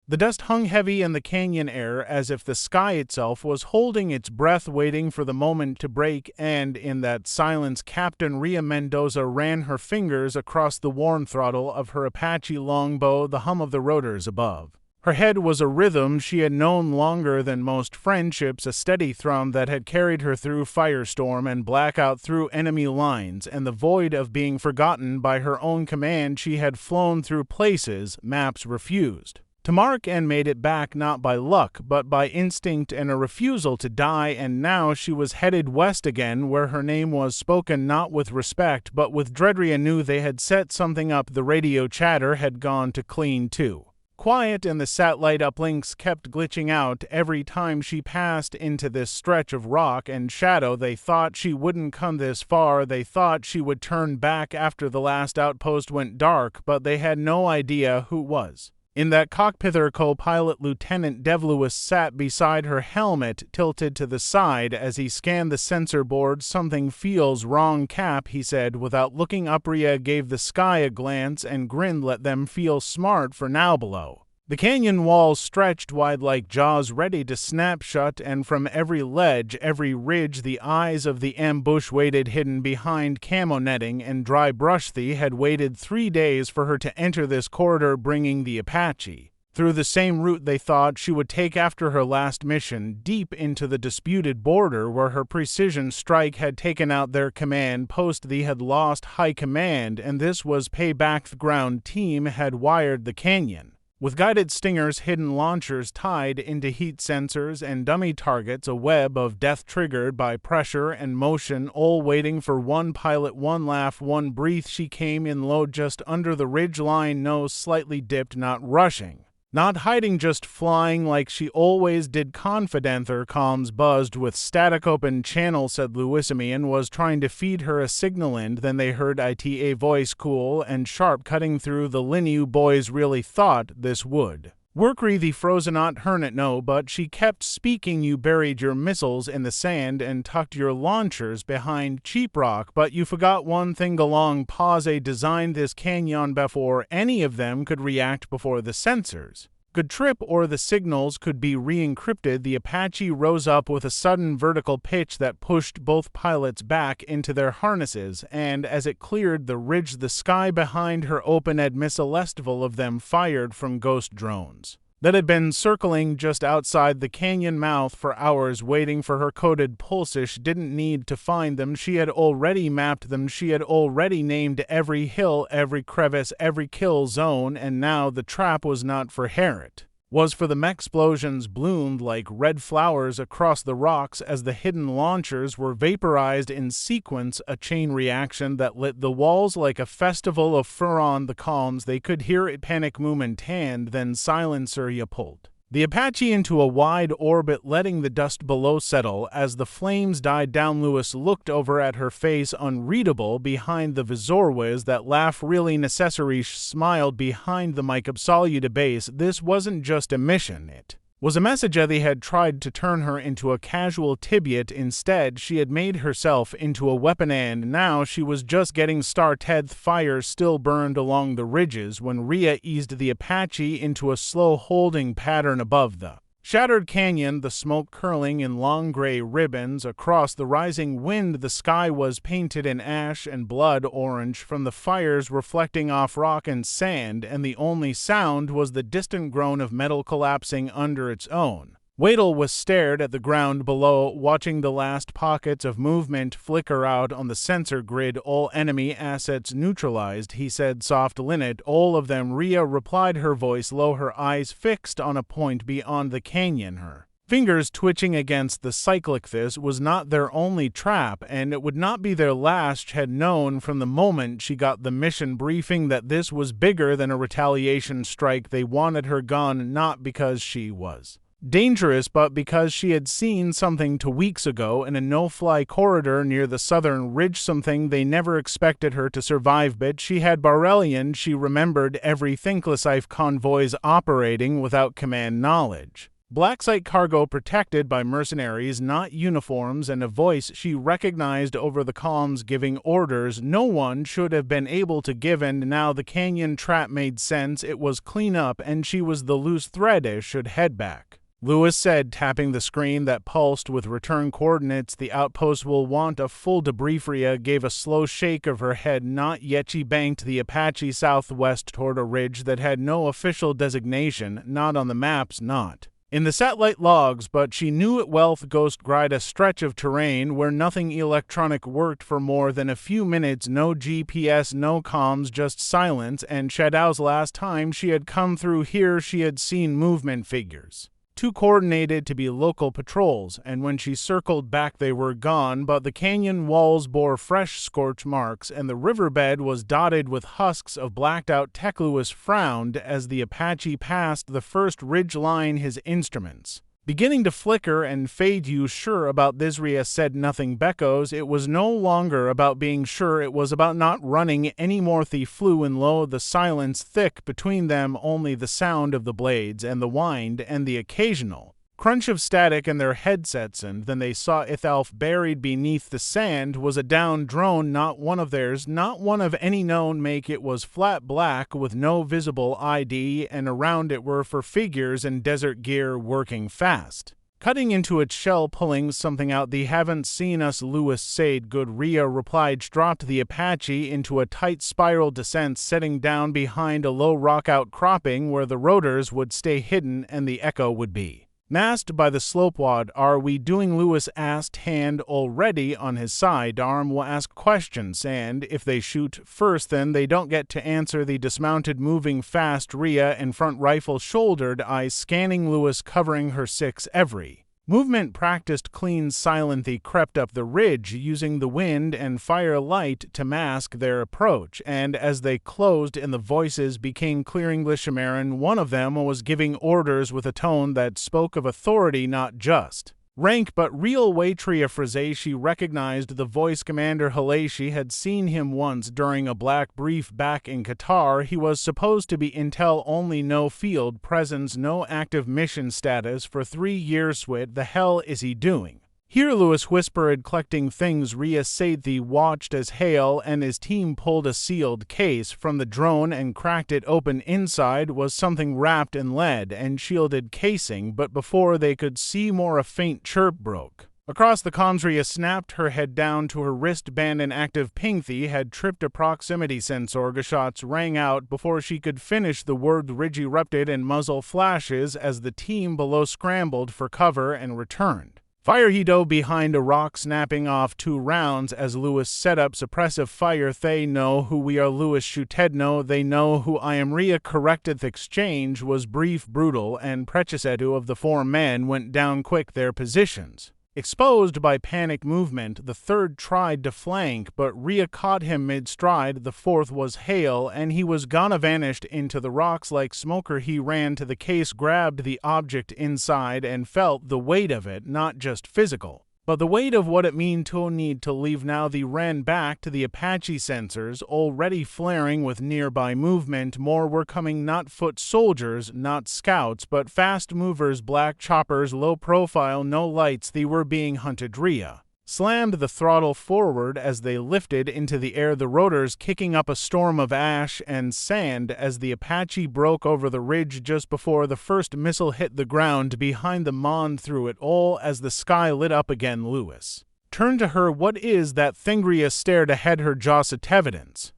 The dust hung heavy in the canyon air as if the sky itself was holding its breath waiting for the moment to break, and in that silence Captain Ria Mendoza ran her fingers across the worn throttle of her Apache longbow, the hum of the rotors above. Her head was a rhythm she had known longer than most friendships, a steady thrum that had carried her through firestorm and blackout, through enemy lines, and the void of being forgotten by her own command. She had flown through places maps refused to mark and made it back, not by luck, but by instinct and a refusal to die, and now she was headed west again, where her name was spoken not with respect, but with dread. Ria knew they had set something up. The radio chatter had gone to clean too quiet, and the satellite uplinks kept glitching out every time she passed into this stretch of rock and shadow. They thought she wouldn't come this far. They thought she would turn back after the last outpost went dark, but they had no idea who was in that cockpit. Her co-pilot Lieutenant Dev Lewis sat beside her, helmet tilted to the side as he scanned the sensor board. "Something feels wrong, Cap," he said without looking up. Ria gave the sky a glance and grinned. "Let them feel smart for now." Below, the canyon walls stretched wide like jaws ready to snap shut, and from every ledge, every ridge, the eyes of the ambush waited, hidden behind camo netting and dry brush. They had waited 3 days for her to enter this corridor, bringing the Apache through the same route they thought she would take after her last mission, deep into the disputed border where her precision strike had taken out their command post. They had lost high command, and this was payback. The ground team had wired the canyon with guided stingers, hidden launchers tied into heat sensors, and dummy targets, a web of death triggered by pressure and motion, all waiting for one pilot, one laugh, one breath. She came in low just under the ridge line, nose slightly dipped, not rushing, not hiding, just flying like she always did. Confident. Her comms buzzed with static. "Open channel," said Louisamian, was trying to feed her a signal, and then they heard a voice, cool and sharp, cutting through the line. "You boys really thought this would work?" The frozen not Hernet. "No, but she kept speaking. You buried your missiles in the sand and tucked your launchers behind cheap rock, but you forgot one thing along pause. A designed this canyon before any of them could react, before the sensors could trip or the signals could be re-encrypted." The Apache rose up with a sudden vertical pitch that pushed both pilots back into their harnesses, and as it cleared the ridge, the sky behind her opened. Missile estival of them fired from ghost drones that had been circling just outside the canyon mouth for hours, waiting for her. Coded pulses. Didn't need to find them. She had already mapped them. She had already named every hill, every crevice, every kill zone, and now the trap was not for Harriet, was for them. Explosions bloomed like red flowers across the rocks as the hidden launchers were vaporized in sequence, a chain reaction that lit the walls like a festival of fur on the columns. They could hear it panic moment, and then silencer. "You pulled the Apache into a wide orbit, letting the dust below settle as the flames died down." Lewis looked over at her, face unreadable behind the visor. "Was that laugh really necessary?" She smiled behind the mic. "Absolute base. This wasn't just a mission, it was a message." They had tried to turn her into a casual Tibiot. Instead, she had made herself into a weapon, and now she was just getting started. Fire still burned along the ridges when Ria eased the Apache into a slow holding pattern above the shattered canyon, the smoke curling in long gray ribbons across the rising wind. The sky was painted in ash and blood orange from the fires reflecting off rock and sand, and the only sound was the distant groan of metal collapsing under its own. Wadle was stared at the ground below, watching the last pockets of movement flicker out on the sensor grid. "All enemy assets neutralized," he said, soft. "Linnet, all of them." Ria replied, her voice low, her eyes fixed on a point beyond the canyon, her fingers twitching against the cyclic. This was not their only trap, and it would not be their last. She had known from the moment she got the mission briefing that this was bigger than a retaliation strike. They wanted her gone, not because she was dangerous, but because she had seen something 2 weeks ago in a no-fly corridor near the southern ridge, something they never expected her to survive. But she had Barrelian. She remembered every thinkless convoys operating without command knowledge. Black site cargo protected by mercenaries, not uniforms, and a voice she recognized over the comms giving orders no one should have been able to give, and now the canyon trap made sense. It was clean up, and she was the loose thread as should head back. Lewis said, tapping the screen that pulsed with return coordinates. The outpost will want a full debrief. Rhea gave a slow shake of her head. Not yet. She banked the Apache southwest toward a ridge that had no official designation, not on the maps, not in the satellite logs, but she knew it well. The Ghost Glide, a stretch of terrain where nothing electronic worked for more than a few minutes. No GPS, no comms, just silence, and Shadow's last time she had come through here she had seen movement figures. Too coordinated to be local patrols, and when she circled back they were gone, but the canyon walls bore fresh scorch marks, and the riverbed was dotted with husks of blacked-out tech. Lewis frowned as the Apache passed the first ridge line, his instruments beginning to flicker and fade. You sure about this? Rhea said nothing. Beckos. It was no longer about being sure, it was about not running anymore. They flew in low, the silence thick between them, only the sound of the blades and the wind and the occasional crunch of static in their headsets. And then they saw Ithalf buried beneath the sand was a down drone, not one of theirs, not one of any known make. It was flat black with no visible ID, and around it were four figures in desert gear working fast, cutting into its shell, pulling something out. They haven't seen us, Lewis said. Good, Rhea replied. Dropped the Apache into a tight spiral descent, setting down behind a low rock outcropping where the rotors would stay hidden and the echo would be masked by the slopewad. Are we doing? Lewis asked, hand already on his side. Arm will ask questions, and if they shoot first then they don't get to answer. The dismounted, moving fast. Rhea in front, rifle shouldered, eyes scanning Lewis, covering her six every movement practiced, clean, silent. They crept up the ridge, using the wind and firelight to mask their approach, and as they closed in, the voices became clear. English American. One of them was giving orders with a tone that spoke of authority, not just rank but real weight. Rhea Frise, she recognized the voice. Commander Haley. She had seen him once during a black brief back in Qatar. He was supposed to be intel only, no field presence, no active mission status for 3 years. What the hell is he doing here? Lewis whispered, collecting things. Rhea said. They watched as Hale and his team pulled a sealed case from the drone and cracked it open. Inside was something wrapped in lead and shielded casing, but before they could see more, a faint chirp broke across the comms. Rhea snapped her head down to her wristband. An active ping. They had tripped a proximity sensor. Gunshots rang out before she could finish the word. The ridge erupted in muzzle flashes as the team below scrambled for cover and returned fire. He dove behind a rock, snapping off 2 rounds as Lewis set up suppressive fire. They know who we are, Lewis shouted. No, they know who I am, Rhea corrected. The exchange was brief, brutal, and Prechisetu of the 4 men went down quick, their positions exposed by panic movement. The third tried to flank, but Rhea caught him mid-stride. The fourth was Hale, and he was gone, vanished into the rocks like smoker. He ran to the case, grabbed the object inside, and felt the weight of it, not just physical, but the weight of what it meant to need to leave now. They ran back to the Apache sensors, already flaring with nearby movement. More were coming, not foot soldiers, not scouts, but fast movers, black choppers, low profile, no lights. They were being hunted. Rhea slammed the throttle forward as they lifted into the air, the rotors kicking up a storm of ash and sand as the Apache broke over the ridge just before the first missile hit the ground behind the Mon. Through it all, as the sky lit up again, Lewis turned to her. What is that thing? Rhea stared ahead, her jaw set evidence.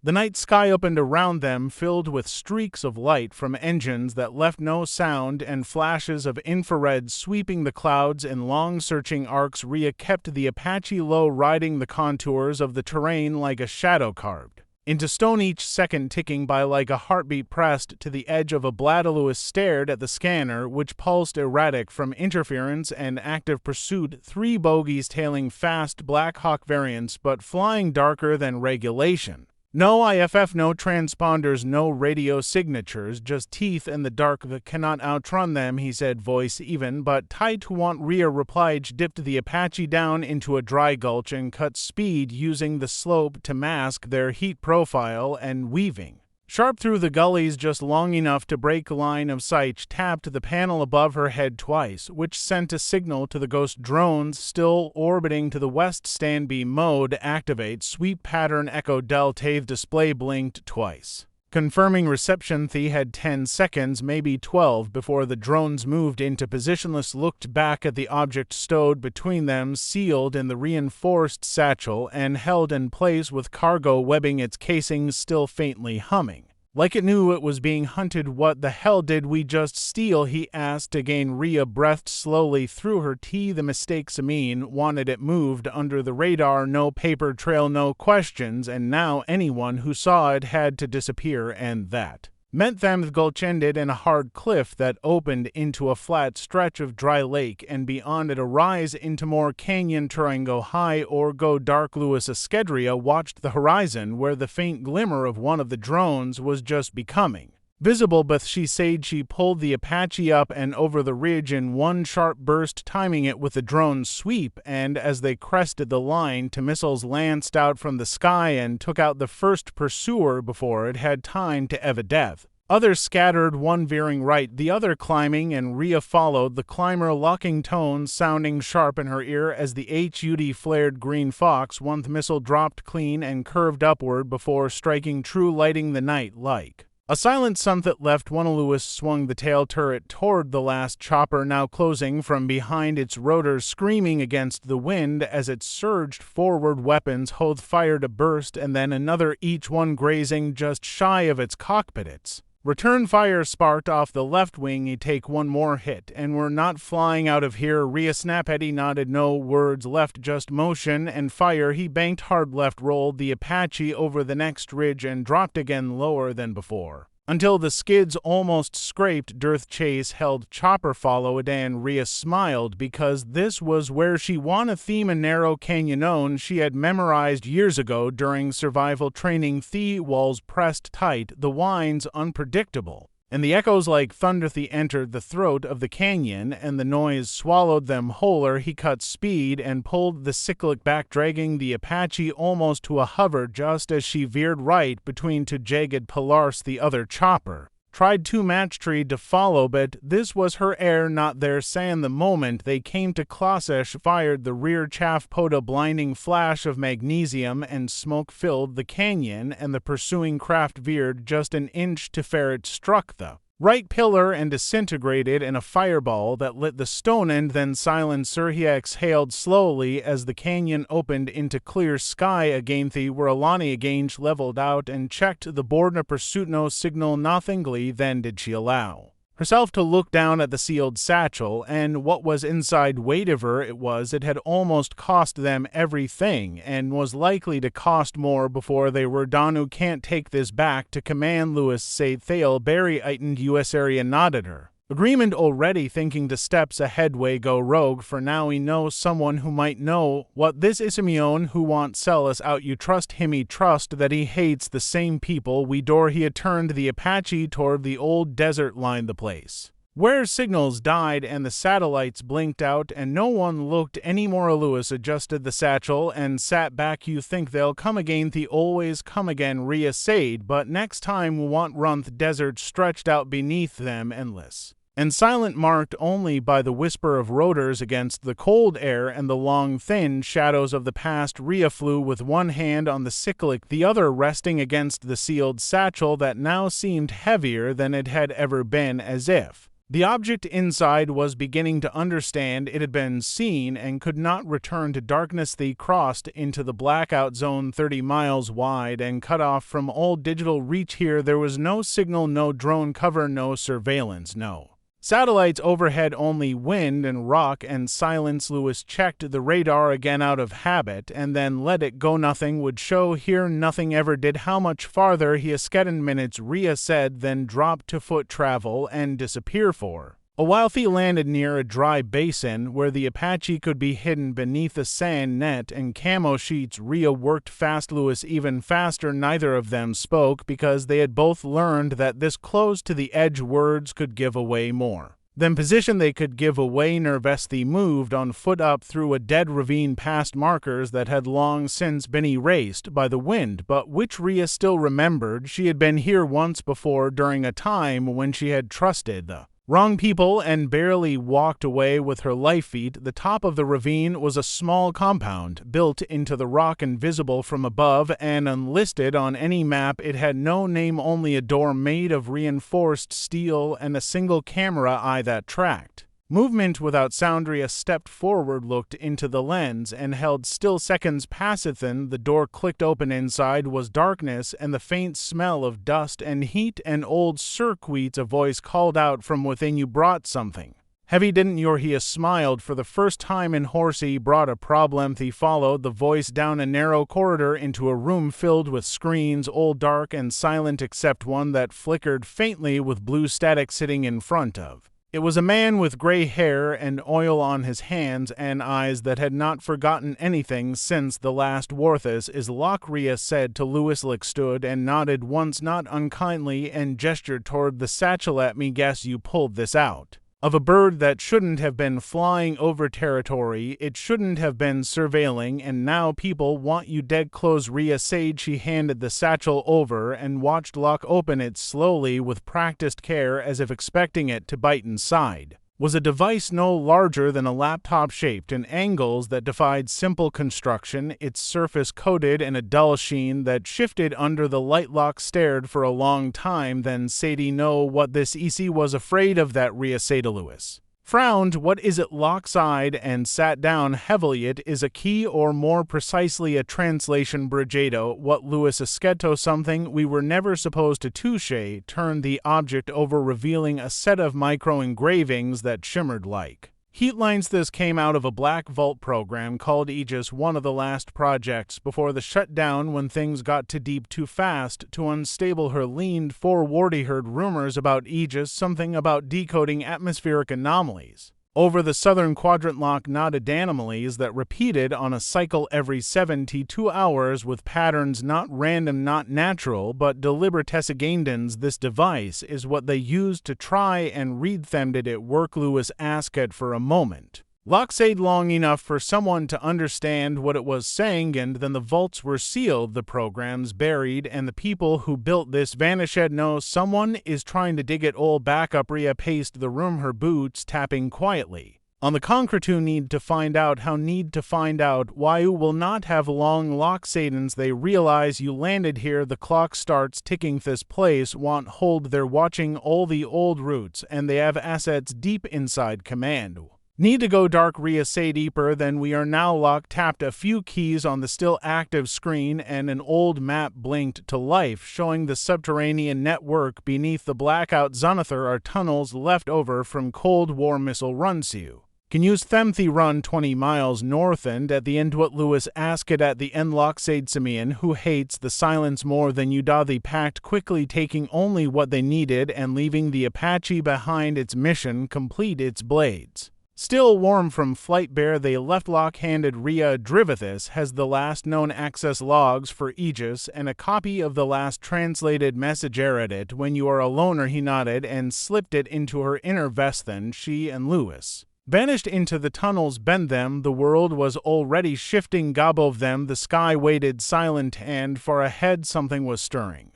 The night sky opened around them, filled with streaks of light from engines that left no sound and flashes of infrared sweeping the clouds in long searching arcs. Rhea kept the Apache low, riding the contours of the terrain like a shadow carved into stone, each second ticking by like a heartbeat pressed to the edge of a bladder. Lewis stared at the scanner, which pulsed erratic from interference and active pursuit. 3 bogies tailing fast, Black Hawk variants, but flying darker than regulation. No IFF, no transponders, no radio signatures, just teeth in the dark that cannot outrun them, he said, voice even but tight. To want, Rhea replied. She dipped the Apache down into a dry gulch and cut speed, using the slope to mask their heat profile and weaving Sharp through the gullies just long enough to break line of sight, tapped the panel above her head twice, which sent a signal to the ghost drones still orbiting to the west. Stand-by mode activate. Sweep pattern echo delta. Display blinked twice, confirming reception. They had 10 seconds, maybe 12, before the drones moved into positionless. Looked back at the object stowed between them, sealed in the reinforced satchel and held in place with cargo webbing, its casings still faintly humming. Like it knew it was being hunted. What the hell did we just steal? He asked again. Rhea breathed slowly through her teeth. The mistakes mean wanted it moved under the radar. No paper trail, no questions, and now anyone who saw it had to disappear, and that meant them. The gulch ended in a hard cliff that opened into a flat stretch of dry lake, and beyond it a rise into more canyon. Trying go high or go dark. Louis Escudria watched the horizon, where the faint glimmer of one of the drones was just becoming visible. But she said she pulled the Apache up and over the ridge in one sharp burst, timing it with the drone's sweep, and as they crested the line, two missiles lanced out from the sky and took out the first pursuer before it had time to evade. Others scattered, one veering right, the other climbing, and Rhea followed the climber, locking tones sounding sharp in her ear as the HUD flared green fox. One missile dropped clean and curved upward before striking true, lighting the night like a silent sun that left one. Lewis swung the tail turret toward the last chopper, now closing from behind, its rotors screaming against the wind as it surged forward. Weapons Hoth fired a burst and then another, each one grazing just shy of its cockpit. Its return fire sparked off the left wing. You take one more hit and we're not flying out of here. Rhea snapped. Eddie nodded. No words left, just motion and fire. He banked hard left, rolled the Apache over the next ridge and dropped again lower than before, until the skids almost scraped dirt. Chase held chopper followed, and Rhea smiled because this was where she won a theme, a narrow canyon she had memorized years ago during survival training. The walls pressed tight, the winds unpredictable, and the echoes like thunder. They entered the throat of the canyon, and the noise swallowed them wholer. He cut speed and pulled the cyclic back, dragging the Apache almost to a hover just as she veered right between two jagged pillars. The other chopper tried to match tree to follow, but this was her air, not their sand. The moment they came to Klasesh, fired the rear chaff pod. A blinding flash of magnesium and smoke filled the canyon, and the pursuing craft veered just an inch to fare. It struck the right pillar and disintegrated in a fireball that lit the stone end. Then silencer. He exhaled slowly as the canyon opened into clear sky again. The were Alani again leveled out and checked the board. A pursuit, no signal, nothingly. Then did she allow herself to look down at the sealed satchel and what was inside. Whatever it had almost cost them everything and was likely to cost more before they were done. "You can't take this back to command," Lewis said. Thale Barry ightened US area nodded her agreement, already thinking to steps ahead. Way go rogue for now. He knows someone who might know what this is. Simeon who want sell us out. You trust him? He trust that he hates the same people we door. He had turned the Apache toward the old desert line, the place where signals died and the satellites blinked out, and no one looked anymore. Lewis adjusted the satchel and sat back. "You think they'll come again?" "They always come again," Rhea said, "but next time we won't run the desert stretched out beneath them, endless and silent, marked only by the whisper of rotors against the cold air and the long thin shadows of the past." Rhea flew with one hand on the cyclic, the other resting against the sealed satchel that now seemed heavier than it had ever been, as if the object inside was beginning to understand it had been seen and could not return to darkness. They crossed into the blackout zone, 30 miles wide and cut off from all digital reach. Here there was no signal, no drone cover, no surveillance, no satellites overhead, only wind and rock and silence. Lewis checked the radar again out of habit and then let it go. Nothing would show here, nothing ever did. How much farther? He scattered minutes, Rhea said, then dropped to foot travel and disappear for a while. He landed near a dry basin where the Apache could be hidden beneath a sand net and camo sheets. Rhea worked fast, Lewis even faster. Neither of them spoke because they had both learned that this close to the edge words could give away more Then position they could give away nervously moved on foot up through a dead ravine past markers that had long since been erased by the wind, but which Rhea still remembered. She had been here once before during a time when she had trusted the wrong people and barely walked away with her life feet. The top of the ravine was a small compound built into the rock and visible from above and unlisted on any map. It had no name, only a door made of reinforced steel and a single camera eye that tracked movement without sound. Rhea stepped forward, looked into the lens, and held still seconds passed. Then the door clicked open. Inside was darkness and the faint smell of dust and heat and old circuits. A voice called out from within, "You brought something heavy, didn't you?" He smiled for the first time in horsey. "Brought a problem." He followed the voice down a narrow corridor into a room filled with screens, all dark and silent except one that flickered faintly with blue static sitting in front of. It was a man with gray hair and oil on his hands and eyes that had not forgotten anything since the last war. "This is Locke," Rhea said to Lewis. Lick stood and nodded once, not unkindly, and gestured toward the satchel. "Let me guess, you pulled this out of a bird that shouldn't have been flying over territory, it shouldn't have been surveilling, and now people want you dead close." Rhea said. She handed the satchel over and watched Locke open it slowly with practiced care, as if expecting it to bite. Inside was a device no larger than a laptop, shaped in angles that defied simple construction, its surface coated in a dull sheen that shifted under the light. Locke stared for a long time, then said, "Know what this is?" "Was afraid of that," Rhea said to Lewis. Frowned. "What is it?" Locke sighed and sat down heavily. "It is a key, or more precisely a translation Brigado." "What?" Lewis esqueto "Something we were never supposed to touche." Turned the object over, revealing a set of micro engravings that shimmered like heat lines. "This came out of a Black Vault program called Aegis, one of the last projects before the shutdown, when things got too deep, too fast, too unstable." Her leaned forward. He heard rumors about Aegis, something about decoding atmospheric anomalies over the southern quadrant. Locke nodded. "Anomalies that repeated on a cycle every 72 hours with patterns not random, not natural, but deliberate." "This device is what they used to try and read them." "Did it work?" Lewis asked it for a moment. Locke said, "Long enough for someone to understand what it was saying, and then the vaults were sealed, the programs buried, and the people who built this vanished." "No, someone is trying to dig it all back up." Rhea paced the room, her boots tapping quietly on the concrete. "You need to find out how. Need to find out why. You will not have long." Locke said, "They realize you landed here. The clock starts ticking. This place won't hold. They're watching all the old routes, and they have assets deep inside command. Need to go dark." Rhea said. "Deeper than we are now." Locke tapped a few keys on the still active screen, and an old map blinked to life, showing the subterranean network beneath the blackout. "Zonather are tunnels left over from Cold War missile runs. You can use them. They run 20 miles north and at the end." "What?" Lewis asked. "At the end." Locke said. "Simeon, who hates the silence more than you do." They packed quickly, taking only what they needed and leaving the Apache behind. Its mission complete, its blades still warm from flight. Bear they left. Locke handed Rhea. "Drivethus has the last known access logs for Aegis and a copy of the last translated message. Read it when you are alone." He nodded and slipped it into her inner vest. Then she and Lewis vanished into the tunnels. Bend them. The world was already shifting. Above them the sky waited silent, and far ahead something was stirring.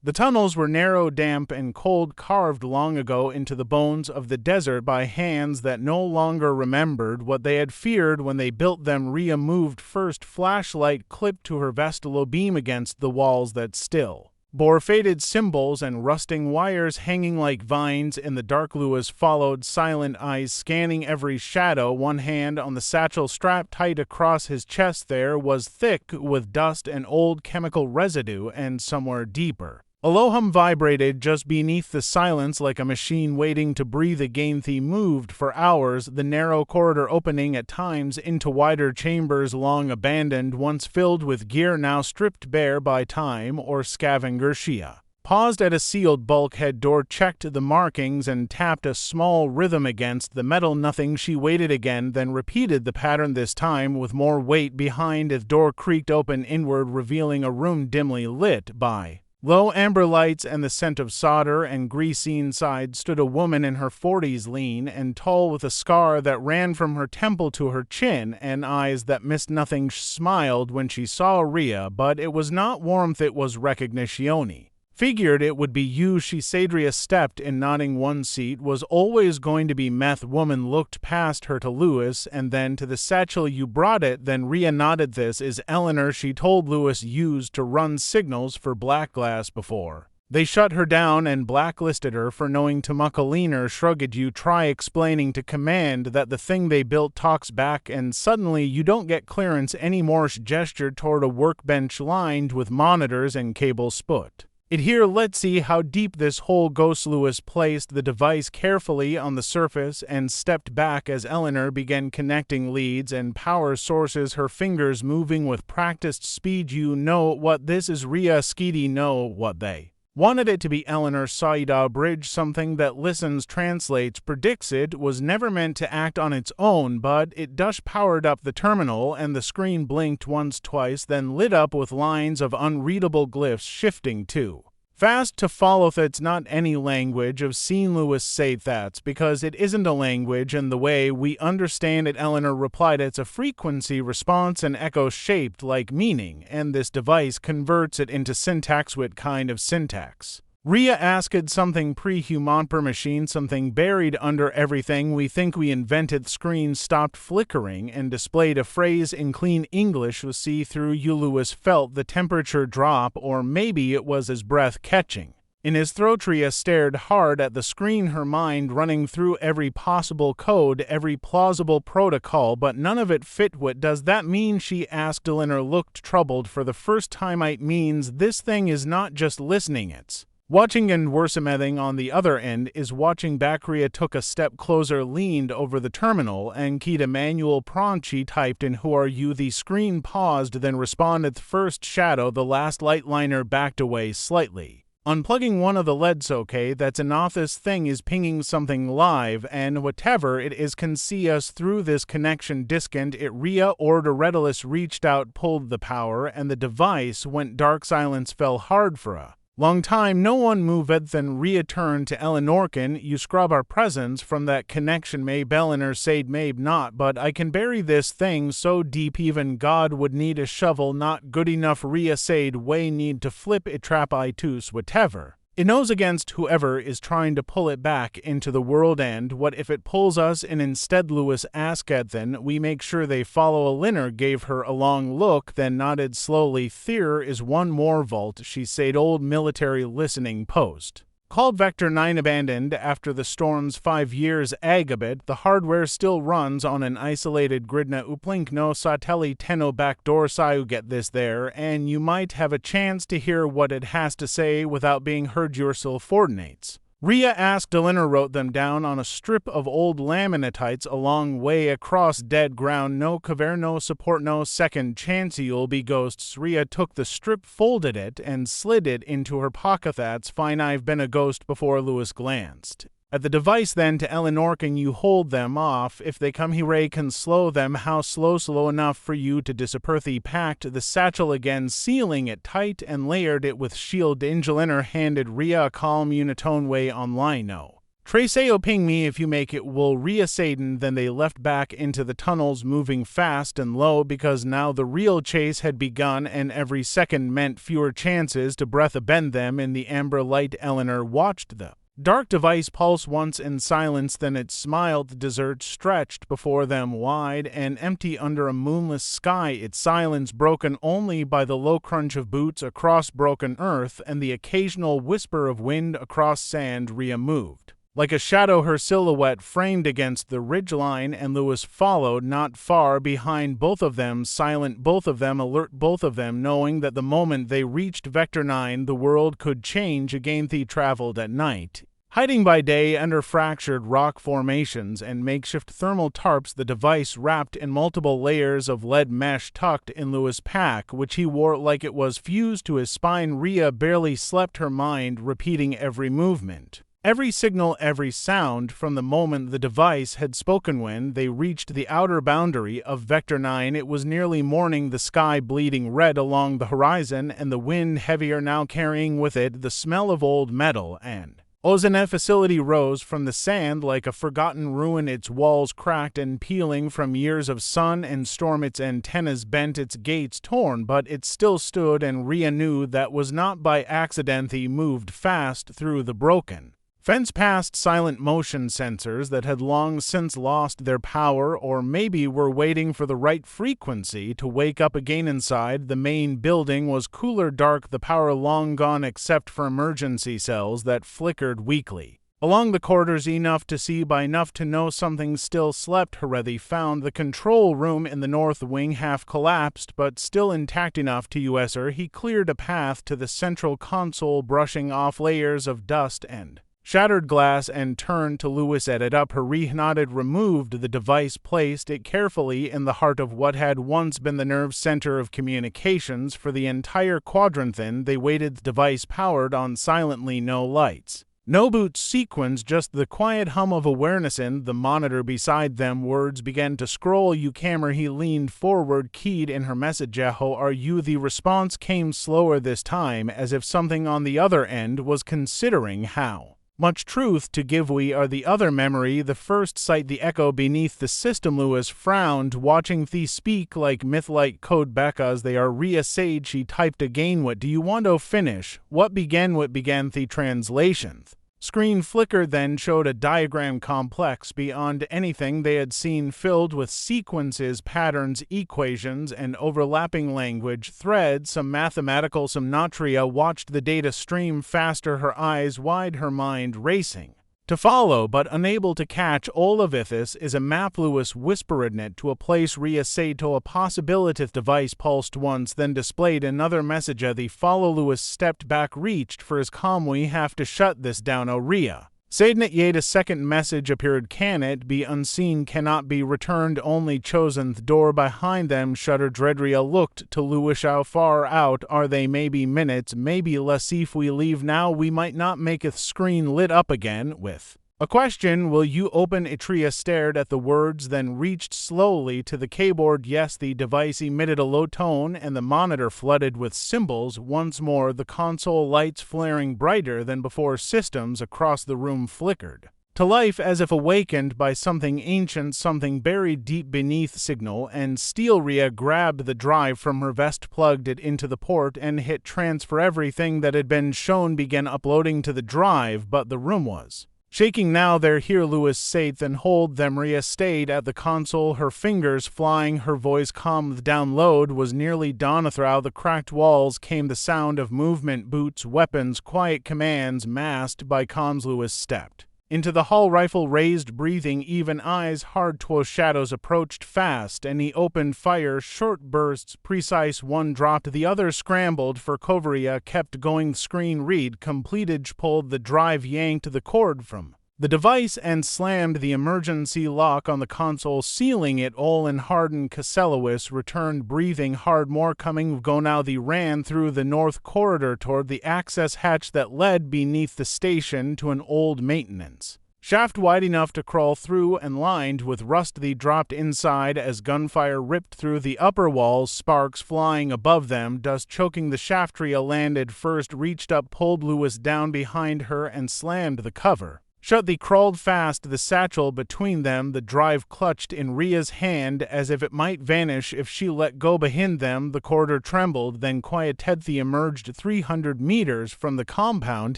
The tunnels were narrow, damp, and cold, carved long ago into the bones of the desert by hands that no longer remembered what they had feared when they built them. Rhea moved first, flashlight clipped to her vest, low beam against the walls that still bore faded symbols and rusting wires hanging like vines in the dark. Lewis followed, silent, eyes scanning every shadow, one hand on the satchel strapped tight across his chest. There was thick with dust and old chemical residue, and somewhere deeper a hum vibrated just beneath the silence, like a machine waiting to breathe again. They moved for hours, the narrow corridor opening at times into wider chambers long abandoned, once filled with gear, now stripped bare by time or scavenger. Shia paused at a sealed bulkhead door, checked the markings, and tapped a small rhythm against the metal. Nothing. She waited again, then repeated the pattern, this time with more weight behind. The door creaked open inward, revealing a room dimly lit by Low amber lights and the scent of solder and grease inside stood a woman in her 40s, lean and tall, with a scar that ran from her temple to her chin and eyes that missed nothing. She smiled when she saw Rhea, but it was not warmth, it was recognition. Figured it would be you, she said. Rhea stepped in, nodding. One seat was always going to be meth. Woman looked past her to Lewis and then to the satchel. You brought it? Then Rhea nodded. This is Eleanor, she told Lewis, used to run signals for Black Glass before. They shut her down and blacklisted her for knowing to muck. Eleanor shrugged. You try explaining to command that the thing they built talks back and suddenly you don't get clearance anymore. She gestured toward a workbench lined with monitors and cables. Sput it here, let's see how deep this hole goes. Lewis placed the device carefully on the surface and stepped back as Eleanor began connecting leads and power sources, her fingers moving with practiced speed. You know what this is? Rhea skeety. Know what they wanted it to be. Eleanor Saida bridge, something that listens, translates, predicts. It was never meant to act on its own, but it does. Powered up the terminal and the screen blinked once, twice, then lit up with lines of unreadable glyphs shifting too fast to follow. That's not any language of scene. Lewis said. That's because it isn't a language in the way we understand it. Eleanor replied. It's a frequency response and echo shaped like meaning, and this device converts it into syntax. What kind of syntax? Rhea asked. Something pre-human per machine, something buried under everything we think we invented. Screen stopped flickering and displayed a phrase in clean English was see-through. Lewis felt the temperature drop, or maybe it was his breath catching in his throat. Rhea stared hard at the screen, her mind running through every possible code, every plausible protocol, but none of it fit. What does that mean? She asked. Eleanor looked troubled for the first time. It means this thing is not just listening, it's watching, and worse, something on the other end is watching back. Rhea took a step closer, leaned over the terminal, and keyed a manual prompt. She typed in, "Who are you?" The screen paused, then responded. First shadow. The last light. Liner backed away slightly, unplugging one of the LEDs. Okay, that's enough. This thing is pinging something live, and whatever it is can see us through this connection. Discant it. Rhea ordered. Redulus reached out, pulled the power, and the device went dark. Silence fell hard for a long time. No one moved. Then Rhea turned to Eleanorkin. You scrub our presence from that connection, maybe. Eleanor said. Maybe not, but I can bury this thing so deep even God would need a shovel. Not good enough. Rhea said. We need to flip it. Trap itus whatever it knows against whoever is trying to pull it back into the world. And what if it pulls us in instead? Lewis asked. Then we make sure they follow. Eleanor gave her a long look, then nodded slowly. There is one more vault, she said. Old military listening post called Vector 9, abandoned after the storm's 5 years. Agabit, the hardware still runs on an isolated grid. Na uplink no satellite tenno backdoor. Sayu get this there, and you might have a chance to hear what it has to say without being heard yourself. Ordinates Rhea asked. Eleanor wrote them down on a strip of old laminatites a long way across dead ground. No cover, no support, no second chance. You'll be ghosts. Rhea took the strip, folded it, and slid it into her pocket. That's fine, I've been a ghost before. Lewis glanced at the device, then to Eleanor. Can you hold them off? If they come, Ray can slow them. How slow? Slow enough for you to disappear. He packed the satchel again, sealing it tight, and layered it with shield. Eleanor handed Rhea a calm unitone way online. No Traceo, ping me if you make it. Will Rhea Satan. Then they left back into the tunnels, moving fast and low because now the real chase had begun, and every second meant fewer chances to breath bend them in the amber light. Eleanor watched the dark device pulse once in silence, then it smiled. The desert stretched before them, wide and empty under a moonless sky, its silence broken only by the low crunch of boots across broken earth and the occasional whisper of wind across sand. Rhea moved like a shadow, her silhouette framed against the ridgeline, and Lewis followed not far behind. Both of them silent, both of them alert, both of them knowing that the moment they reached Vector 9 the world could change again. They traveled at night, hiding by day under fractured rock formations and makeshift thermal tarps, the device wrapped in multiple layers of lead mesh tucked in Lewis' pack, which he wore like it was fused to his spine. Rhea barely slept, her mind repeating every movement Every signal, every sound, from the moment the device had spoken. When they reached the outer boundary of Vector 9, it was nearly morning, the sky bleeding red along the horizon, and the wind heavier now, carrying with it the smell of old metal. And Ozone facility rose from the sand like a forgotten ruin, its walls cracked and peeling from years of sun and storm, its antennas bent, its gates torn, but it still stood, and Rhea knew that was not by accident. He moved fast through the broken fence, past silent motion sensors that had long since lost their power, or maybe were waiting for the right frequency to wake up again. Inside, the main building was cooler, dark, the power long gone except for emergency cells that flickered weakly along the corridors, enough to see by enough to know something still slept. They found the control room in the north wing, half collapsed but still intact enough to use her. He cleared a path to the central console, brushing off layers of dust and shattered glass, and turned to Lewis. Added up her, nodded, removed the device, placed it carefully in the heart of what had once been the nerve center of communications for the entire quadrant. Then they waited, the device powered on silently, no lights, no boot sequence, just the quiet hum of awareness. In the monitor beside them, words began to scroll. "You camera." He leaned forward, keyed in her message. "How are you?" The response came slower this time, as if something on the other end was considering how much truth to give. "We are the other memory, the first sight." The echo beneath the system. Lewis frowned, watching the speak like myth-like code. "Because they are Rhea Sage." She typed again. "What do you want to finish?" What began the translation. Screen flickered, then showed a diagram complex beyond anything they had seen, filled with sequences, patterns, equations, and overlapping language threads, some mathematical, some not. Rhea watched the data stream faster, her eyes wide, her mind racing to follow, but unable to catch all of it. "This is a map," Lewis whispered it, "to a place." Rhea said, "To a possibility." The device pulsed once, then displayed another message. The follow. Lewis stepped back, reached for his comm. "We have to shut this down." Rhea said it. Yet a second message appeared. "Can it be unseen? Cannot be returned, only chosen." The door behind them shuddered. Rhea looked to Lewis. "How far out are they?" "Maybe minutes, maybe less. If we leave now, we might not make it." Screen lit up again with a question. "Will you open it?" Rhea stared at the words, then reached slowly to the keyboard. "Yes." The device emitted a low tone, and the monitor flooded with symbols once more, the console lights flaring brighter than before. Systems across the room flickered to life as if awakened by something ancient, something buried deep beneath. Signal and steel. Rhea grabbed the drive from her vest, plugged it into the port, and hit transfer. Everything that had been shown began uploading to the drive, but the room was shaking now. "They're here," Lewis said, "then hold them." Rhea stayed at the console, her fingers flying, her voice calm. The download was nearly done. Through the cracked walls came the sound of movement, boots, weapons, quiet commands masked by comms. Lewis stepped into the hall, rifle raised, breathing, even eyes hard. 'Twas shadows approached fast, and he opened fire, short bursts, precise. One dropped, the other scrambled for cover. Rhea kept going. Screen read completed. Pulled the drive, yanked the cord from the device, and slammed the emergency lock on the console, sealing it all in. Hardened. Caselowis returned, breathing hard. "More coming. Go now." They ran through the north corridor toward the access hatch that led beneath the station to an old maintenance shaft wide enough to crawl through and lined with rust. They dropped inside as gunfire ripped through the upper walls, sparks flying above them, dust choking the shaft. Rhea landed first, reached up, pulled Lewis down behind her, and slammed the cover shut. They crawled fast, the satchel between them, the drive clutched in Rhea's hand as if it might vanish if she let go. Behind them the corridor trembled, then quieted. They emerged 300 meters from the compound,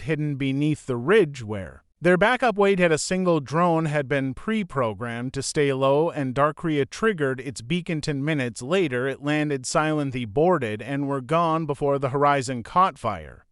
hidden beneath the ridge where their backup weight had a single drone had been pre-programmed to stay low and dark. Rhea triggered its beacon. 10 minutes later it landed silently, boarded, and were gone before the horizon caught fire.